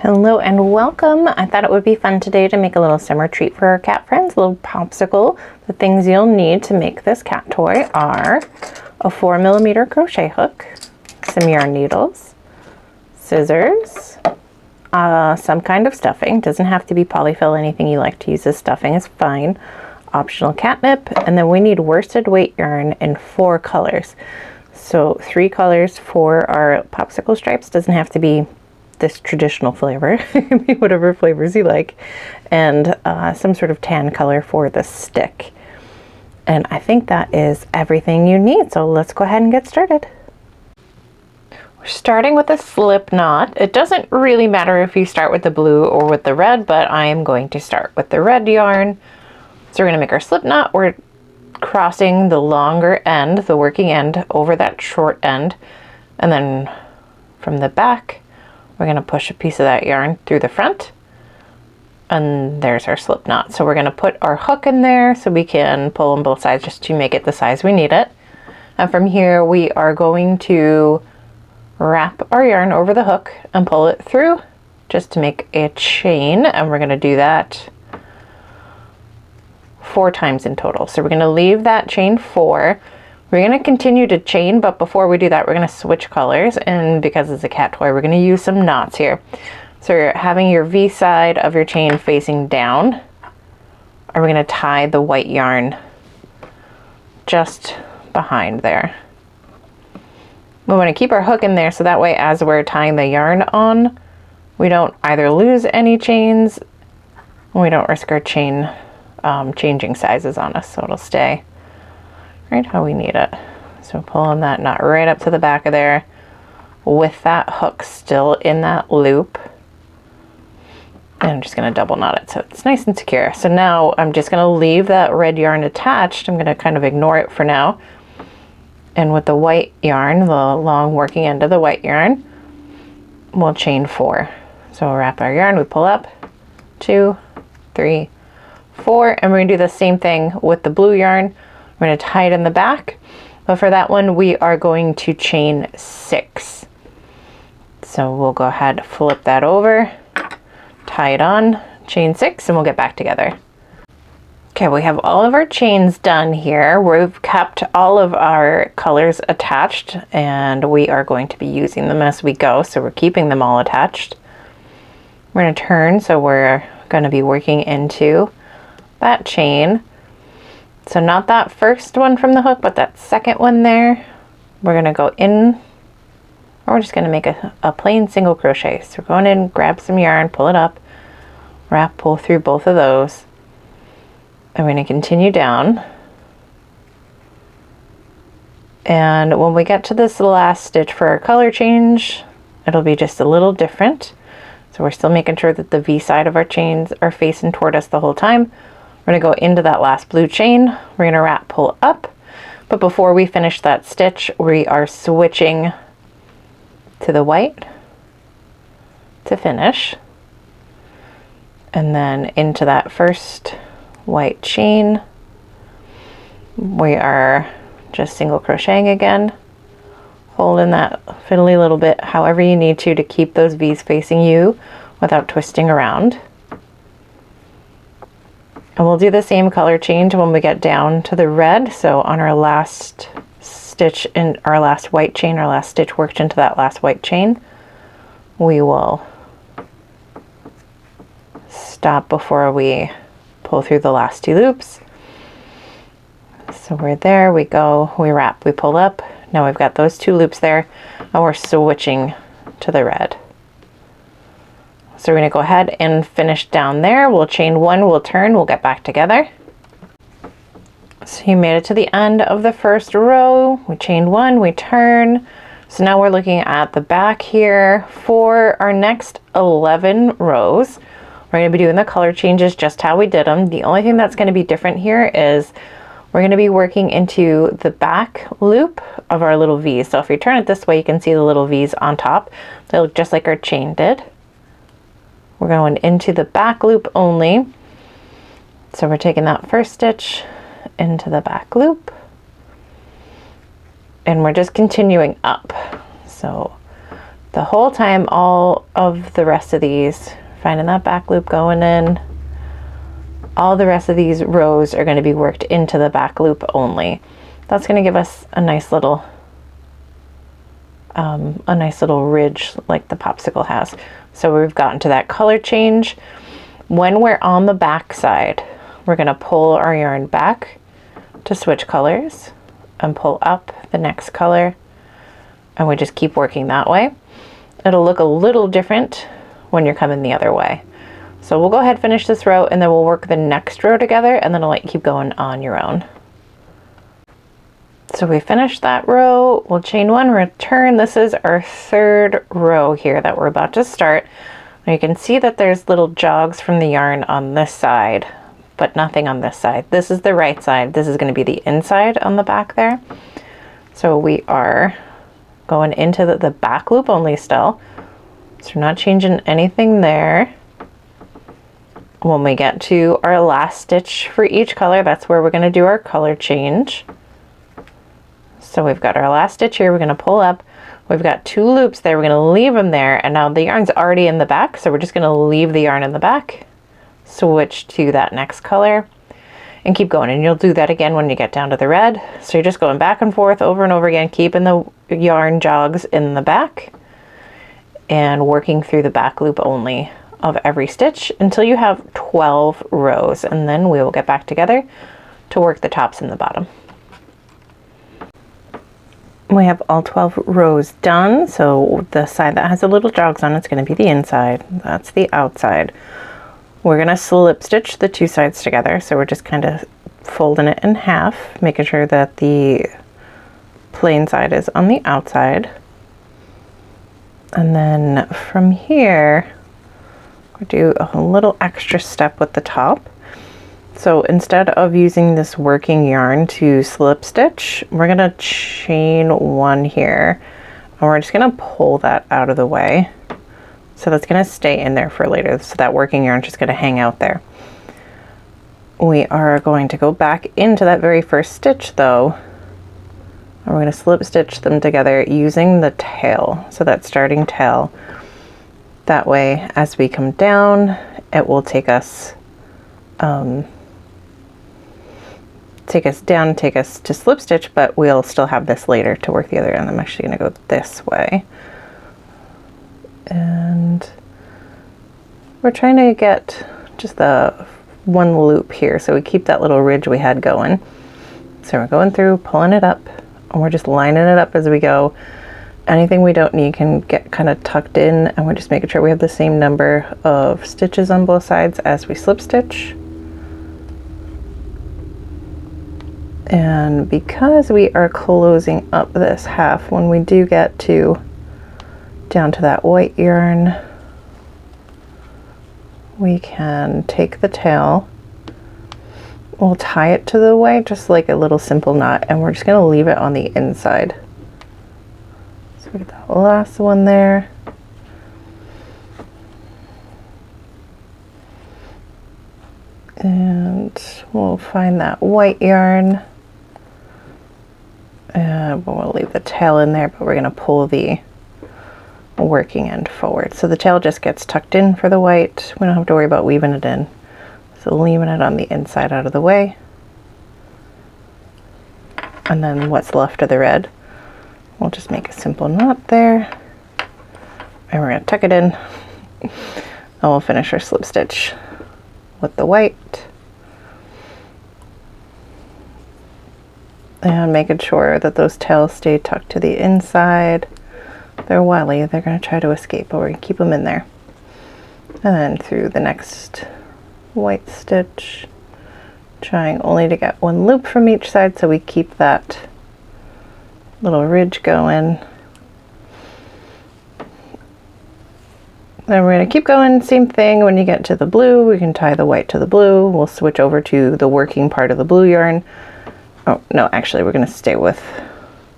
Hello and welcome. I thought it would be fun today to make a little summer treat for our cat friends, a little popsicle. The things you'll need to make this cat toy are a 4mm crochet hook, some yarn needles, scissors, some kind of stuffing. Doesn't have to be polyfill, anything you like to use as stuffing is fine. Optional catnip, and then we need worsted weight yarn in 4 colors. So 3 colors for our popsicle stripes. Doesn't have to be this traditional flavor, it can be whatever flavors you like, and some sort of tan color for the stick. And I think that is everything you need, so let's go ahead and get started. We're starting with a slip knot. It doesn't really matter if you start with the blue or with the red, but I am going to start with the red yarn. So we're going to make our slip knot. We're crossing the longer end, the working end, over that short end, and then from the back we're going to push a piece of that yarn through the front, and there's our slip knot. So we're going to put our hook in there so we can pull on both sides just to make it the size we need it. And from here we are going to wrap our yarn over the hook and pull it through just to make a chain, and we're going to do that 4 times in total. So we're going to leave that chain 4. We're going to continue to chain, but before we do that, we're going to switch colors, and because it's a cat toy, we're going to use some knots here. So you're having your V side of your chain facing down, and we're going to tie the white yarn just behind there. We want to keep our hook in there so that way as we're tying the yarn on, we don't either lose any chains, and we don't risk our chain changing sizes on us, so it'll stay right how we need it. So pulling that knot right up to the back of there with that hook still in that loop. And I'm just going to double knot it so it's nice and secure. So now I'm just going to leave that red yarn attached. I'm going to kind of ignore it for now. And with the white yarn, the long working end of the white yarn, we'll chain 4. So we'll wrap our yarn, we pull up, 2, 3, 4, and we're going to do the same thing with the blue yarn. We're going to tie it in the back, but for that one we are going to chain 6. So we'll go ahead, flip that over, tie it on, chain 6, and we'll get back together. Okay, we have all of our chains done here. We've kept all of our colors attached, and we are going to be using them as we go, so we're keeping them all attached. We're going to turn, so we're going to be working into that chain. So not that first one from the hook, but that second one there. We're going to go in, or we're just going to make a plain single crochet. So we're going in, grab some yarn, pull it up, wrap, pull through both of those. And we're going to continue down. And when we get to this last stitch for our color change, it'll be just a little different. So we're still making sure that the V side of our chains are facing toward us the whole time. We're going to go into that last blue chain, we're going to wrap, pull up, but before we finish that stitch, we are switching to the white to finish, and then into that first white chain, we are just single crocheting again, holding that fiddly little bit however you need to keep those V's facing you without twisting around. And we'll do the same color change when we get down to the red. So on our last stitch in our last white chain, our last stitch worked into that last white chain, we will stop before we pull through the last 2 loops. So we're there, we go, we wrap, we pull up. Now we've got those 2 loops there, and we're switching to the red. So we're going to go ahead and finish down there. We'll chain 1, we'll turn, we'll get back together. So you made it to the end of the first row. We chained 1, we turn. So now we're looking at the back here. For our next 11 rows, we're going to be doing the color changes just how we did them. The only thing that's going to be different here is we're going to be working into the back loop of our little V's. So if you turn it this way, you can see the little V's on top. They look just like our chain did. We're going into the back loop only. So we're taking that first stitch into the back loop, and we're just continuing up. So The whole time, all of the rest of these, finding that back loop going in, all the rest of these rows are going to be worked into the back loop only. That's going to give us a nice little ridge like the popsicle has. So we've gotten to that color change. When we're on the back side, we're going to pull our yarn back to switch colors and pull up the next color, and we just keep working that way. It'll look a little different when you're coming the other way. So we'll go ahead and finish this row, and then we'll work the next row together, and then I'll let you keep going on your own. So we finished that row, we'll chain one, return. This is our third row here that we're about to start. Now you can see that there's little jogs from the yarn on this side, but nothing on this side. This is the right side. This is going to be the inside on the back there. So we are going into the back loop only still. So we're not changing anything there. When we get to our last stitch for each color, that's where we're going to do our color change. So we've got our last stitch here, we're going to pull up. We've got 2 loops there, we're going to leave them there, and now the yarn's already in the back, so we're just going to leave the yarn in the back, switch to that next color, and keep going. And you'll do that again when you get down to the red. So you're just going back and forth over and over again, keeping the yarn jogs in the back and working through the back loop only of every stitch until you have 12 rows, and then we will get back together to work the tops and the bottom. We have all 12 rows done, so the side that has the little jogs on it's going to be the inside, that's the outside. We're going to slip stitch the 2 sides together, so we're just kind of folding it in half, making sure that the plain side is on the outside. And then from here, we'll do a little extra step with the top. So instead of using this working yarn to slip stitch, we're going to chain 1 here, and we're just going to pull that out of the way. So that's going to stay in there for later. So that working yarn is just going to hang out there. We are going to go back into that very first stitch though, and we're going to slip stitch them together using the tail. So that starting tail. That way, as we come down, it will take us down, take us to slip stitch, but we'll still have this later to work the other end. I'm actually going to go this way. And we're trying to get just the 1 loop here, so we keep that little ridge we had going. So we're going through, pulling it up, and we're just lining it up as we go. Anything we don't need can get kind of tucked in, and we're just making sure we have the same number of stitches on both sides as we slip stitch. And because we are closing up this half, when we do get down to that white yarn, we can take the tail, we'll tie it to the white just like a little simple knot, and we're just going to leave it on the inside. So we get that last one there. And we'll find that white yarn. We'll leave the tail in there, but we're going to pull the working end forward. So the tail just gets tucked in for the white. We don't have to worry about weaving it in. So leaving it on the inside out of the way. And then what's left of the red, we'll just make a simple knot there. And we're going to tuck it in. And we'll finish our slip stitch with the white. And making sure that those tails stay tucked to the inside. They're wily, they're going to try to escape, but we're going to keep them in there. And then through the next white stitch, trying only to get 1 loop from each side so we keep that little ridge going. Then we're going to keep going, same thing. When you get to the blue, we can tie the white to the blue. We'll switch over to the working part of the blue yarn. Oh, no, actually, we're going to stay with,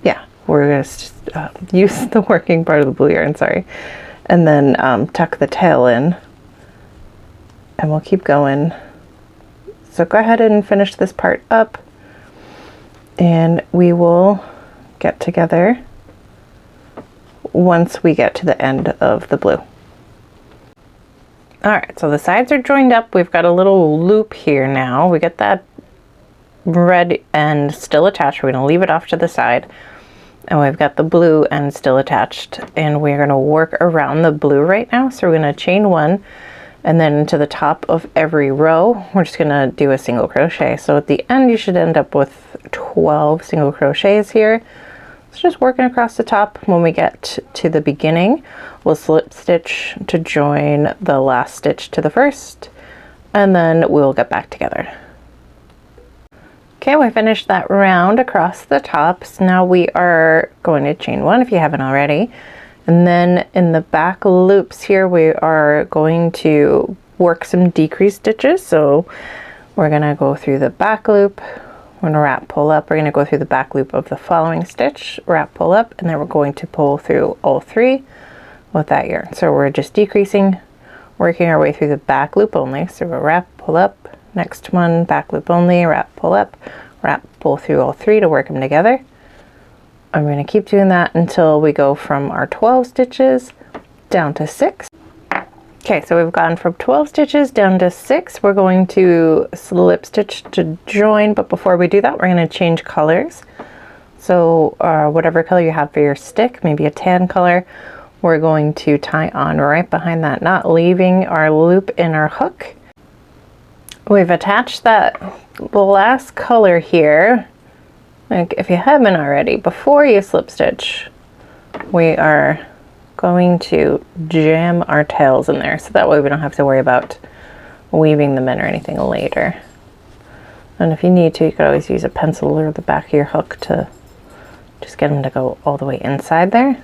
yeah, we're going to use the working part of the blue yarn, sorry. And then tuck the tail in, and we'll keep going. So go ahead and finish this part up, and we will get together once we get to the end of the blue. All right, so the sides are joined up. We've got a little loop here now. We get that red end still attached. We're going to leave it off to the side. And we've got the blue end still attached. And we're going to work around the blue right now. So we're going to chain one. And then to the top of every row, we're just going to do a single crochet. So at the end, you should end up with 12 single crochets here. So just working across the top. When we get to the beginning, we'll slip stitch to join the last stitch to the first, and then we'll get back together. Okay, we finished that round across the top. So now we are going to chain one if you haven't already. And then in the back loops here, we are going to work some decrease stitches. So we're gonna go through the back loop. We're going to wrap, pull up. We're going to go through the back loop of the following stitch, wrap, pull up, and then we're going to pull through all three with that yarn. So we're just decreasing, working our way through the back loop only. So we'll wrap, pull up, next one, back loop only, wrap, pull up, wrap, pull through all three to work them together. I'm going to keep doing that until we go from our 12 stitches down to 6. Okay, so we've gone from 12 stitches down to 6. We're going to slip stitch to join, but before we do that, we're going to change colors. So whatever color you have for your stick, maybe a tan color, we're going to tie on right behind that knot, leaving our loop in our hook. We've attached that last color here. Like if you haven't already, before you slip stitch, we are going to jam our tails in there, so that way we don't have to worry about weaving them in or anything later. And if you need to, you could always use a pencil or the back of your hook to just get them to go all the way inside there.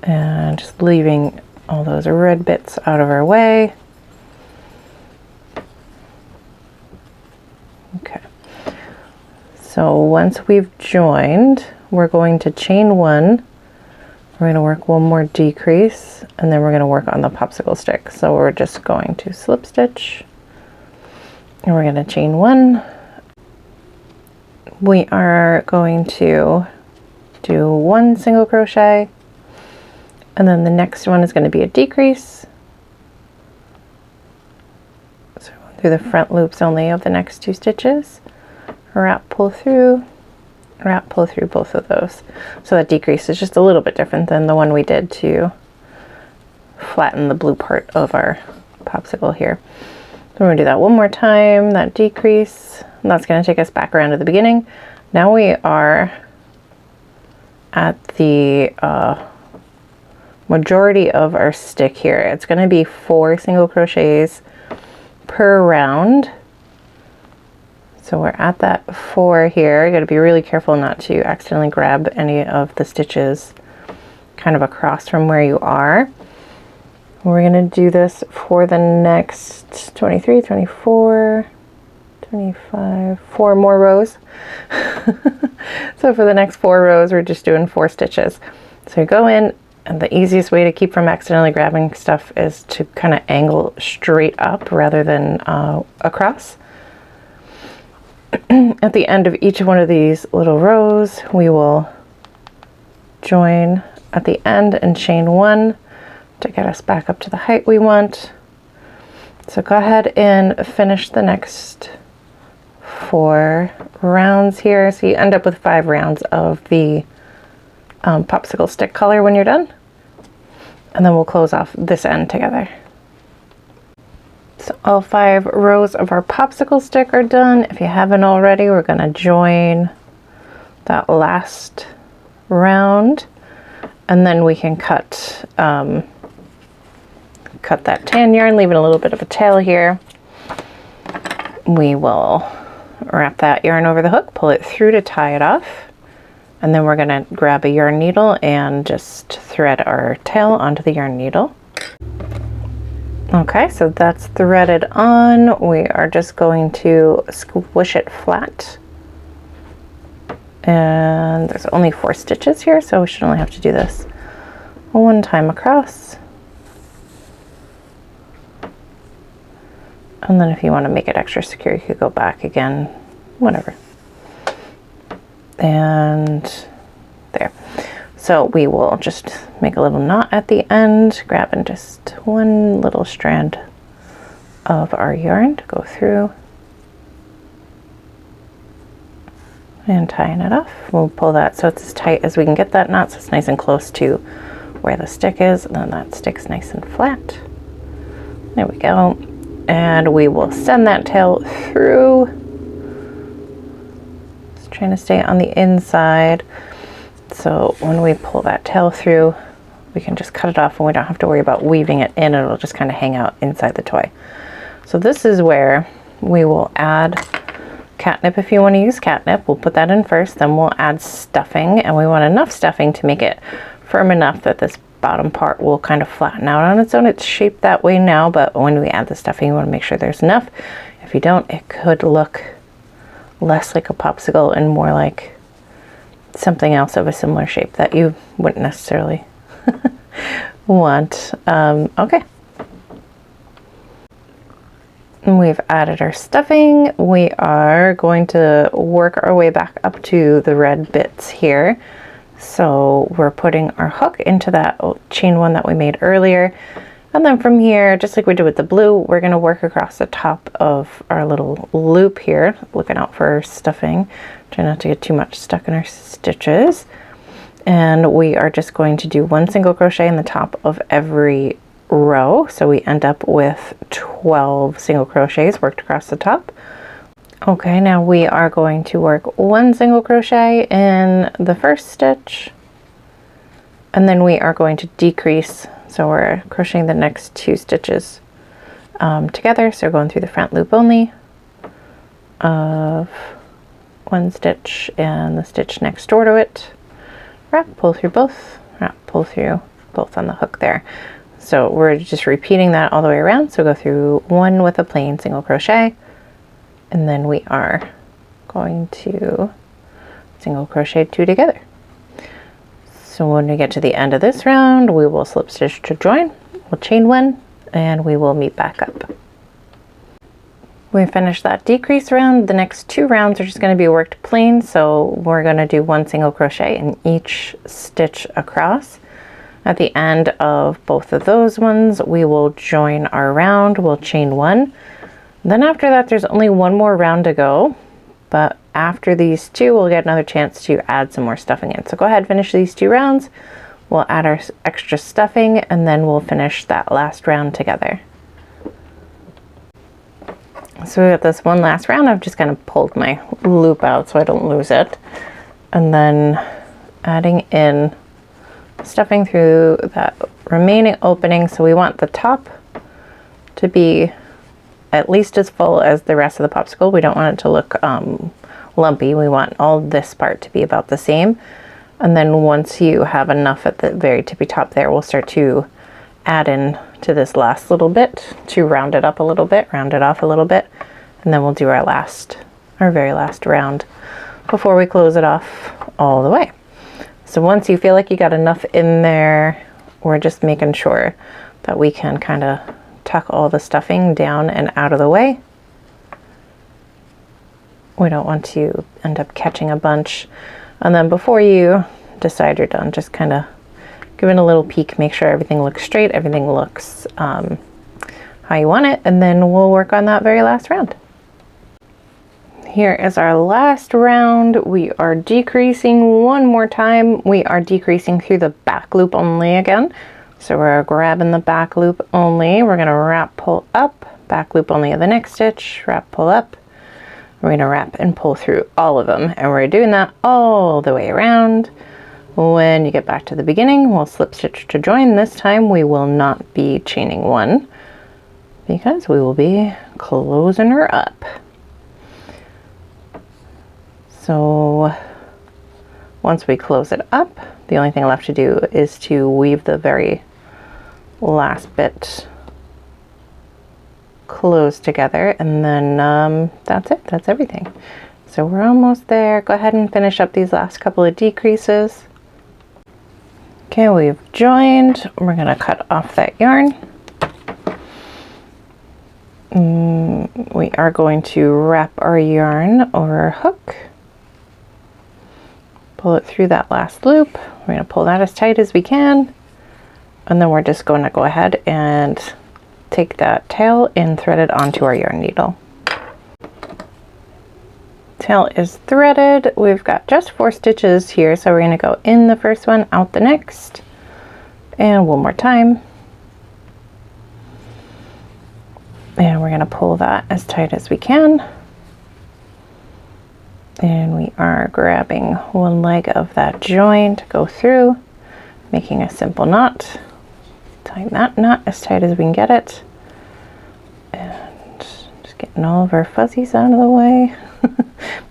And just leaving all those red bits out of our way. Okay. So once we've joined, we're going to chain one. We're going to work one more decrease, and then we're going to work on the popsicle stick. So we're just going to slip stitch, and we're going to chain one. We are going to do one single crochet, and then the next one is going to be a decrease. So through the front loops only of the next 2 stitches, wrap, pull through, wrap, pull through both of those. So that decrease is just a little bit different than the one we did to flatten the blue part of our popsicle here. So we're going to do that one more time, that decrease, and that's going to take us back around to the beginning. Now we are at the majority of our stick here. It's going to be 4 single crochets per round. So we're at that 4 here. You got to be really careful not to accidentally grab any of the stitches kind of across from where you are. We're going to do this for the next 23, 24, 25, 4 more rows. So for the next 4 rows, we're just doing 4 stitches. So you go in, and the easiest way to keep from accidentally grabbing stuff is to kind of angle straight up rather than across. At the end of each one of these little rows, we will join at the end and chain one to get us back up to the height we want. So go ahead and finish the next 4 rounds here. So you end up with 5 rounds of the popsicle stick color when you're done. And then we'll close off this end together. So all 5 rows of our popsicle stick are done. If you haven't already, we're going to join that last round, and then we can cut that tan yarn, leaving a little bit of a tail here. We will wrap that yarn over the hook, pull it through to tie it off, and then we're going to grab a yarn needle and just thread our tail onto the yarn needle. Okay, so that's threaded on. We are just going to squish it flat. And there's only 4 stitches here, so we should only have to do this 1 time across. And then if you want to make it extra secure, you could go back again, whatever. And there. So we will just make a little knot at the end, grabbing just one little strand of our yarn to go through and tying it off. We'll pull that so it's as tight as we can get that knot, so it's nice and close to where the stick is, and then that stick's nice and flat. There we go. And we will send that tail through. Just trying to stay on the inside. So when we pull that tail through, we can just cut it off and we don't have to worry about weaving it in. It'll just kind of hang out inside the toy. So this is where we will add catnip. If you want to use catnip, we'll put that in first, then we'll add stuffing, and we want enough stuffing to make it firm enough that this bottom part will kind of flatten out on its own. It's shaped that way now, but when we add the stuffing, you want to make sure there's enough. If you don't, it could look less like a popsicle and more like something else of a similar shape that you wouldn't necessarily want. Okay. We've added our stuffing. We are going to work our way back up to the red bits here. So we're putting our hook into that chain one that we made earlier. And then from here, just like we did with the blue, we're going to work across the top of our little loop here, looking out for our stuffing. Try not to get too much stuck in our stitches. And we are just going to do one single crochet in the top of every row, so we end up with 12 single crochets worked across the top. Okay, now we are going to work one single crochet in the first stitch, and then we are going to decrease, so we're crocheting the next 2 stitches together, so going through the front loop only of one stitch and the stitch next door to it, wrap, pull through both, wrap, pull through both on the hook there. So we're just repeating that all the way around. So go through one with a plain single crochet, and then we are going to single crochet 2 together. So when we get to the end of this round, we will slip stitch to join, we'll chain 1, and we will meet back up. We finished that decrease round. The next 2 rounds are just going to be worked plain, so we're going to do one single crochet in each stitch across. At the end of both of those ones, we will join our round, we'll chain 1. Then after that, there's only one more round to go, but after these 2, we'll get another chance to add some more stuffing in. So go ahead, finish these 2 rounds, we'll add our extra stuffing, and then we'll finish that last round together. So we got this one last round. I've just kind of pulled my loop out so I don't lose it. And then adding in stuffing through that remaining opening. So we want the top to be at least as full as the rest of the popsicle. We don't want it to look lumpy. We want all this part to be about the same. And then once you have enough at the very tippy top there, we'll start to add in to this last little bit to round it up a little bit, round it off a little bit, and then we'll do our very last round before we close it off all the way. So once you feel like you got enough in there, we're just making sure that we can kind of tuck all the stuffing down and out of the way. We don't want to end up catching a bunch. And then before you decide you're done, just kind of give it a little peek, make sure everything looks straight, everything looks how you want it, and then we'll work on that very last round. Here is our last round. We are decreasing one more time. We are decreasing through the back loop only again. So we're grabbing the back loop only. We're gonna wrap, pull up, back loop only of the next stitch, wrap, pull up. We're gonna wrap and pull through all of them. And we're doing that all the way around. When you get back to the beginning, we'll slip stitch to join. This time we will not be chaining 1 because we will be closing her up. So once we close it up, the only thing left to do is to weave the very last bit closed together, and then that's it, that's everything. So we're almost there. Go ahead and finish up these last couple of decreases. Okay, we've joined. We're gonna cut off that yarn. We are going to wrap our yarn over our hook. pull it through that last loop. We're going to pull that as tight as we can. And then we're just going to go ahead and take that tail and thread it onto our yarn needle. Tail is threaded. We've got just 4 stitches here, so we're going to go in the first one, out the next, and one more time. And we're going to pull that as tight as we can. And we are grabbing one leg of that join to go through, making a simple knot. Tying that knot as tight as we can get it. And just getting all of our fuzzies out of the way.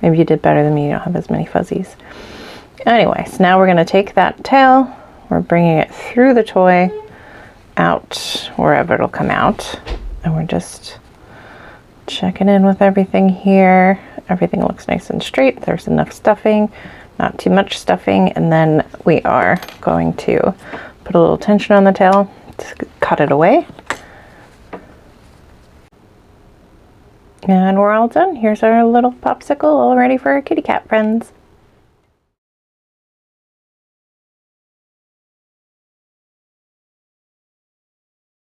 Maybe you did better than me, you don't have as many fuzzies. Anyway, so now we're going to take that tail, we're bringing it through the toy, out wherever it'll come out, and we're just checking in with everything here. Everything looks nice and straight. There's enough stuffing, not too much stuffing, and then we are going to put a little tension on the tail to cut it away. And we're all done. Here's our little popsicle all ready for our kitty cat friends.